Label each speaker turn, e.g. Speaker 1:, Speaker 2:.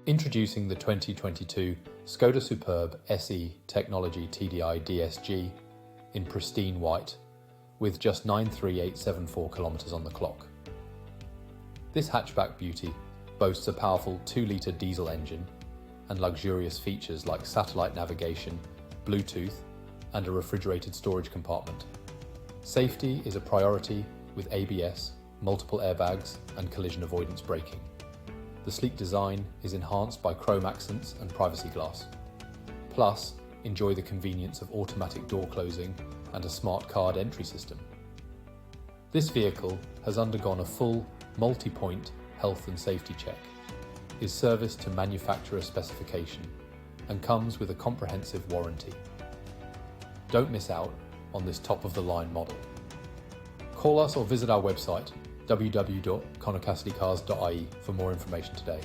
Speaker 1: Introducing the 2022 Skoda Superb SE Technology TDI DSG in pristine white with just 93874 kilometers on the clock. This hatchback beauty boasts a powerful 2-litre diesel engine and luxurious features like satellite navigation, Bluetooth, and a refrigerated storage compartment. Safety is a priority with ABS, multiple airbags, and collision avoidance braking. The sleek design is enhanced by chrome accents and privacy glass. Plus, enjoy the convenience of automatic door closing and a smart card entry system. This vehicle has undergone a full multi-point health and safety check, is serviced to manufacturer specification, and comes with a comprehensive warranty. Don't miss out on this top-of-the-line model. Call us or visit our website www.connorcassidycars.ie for more information today.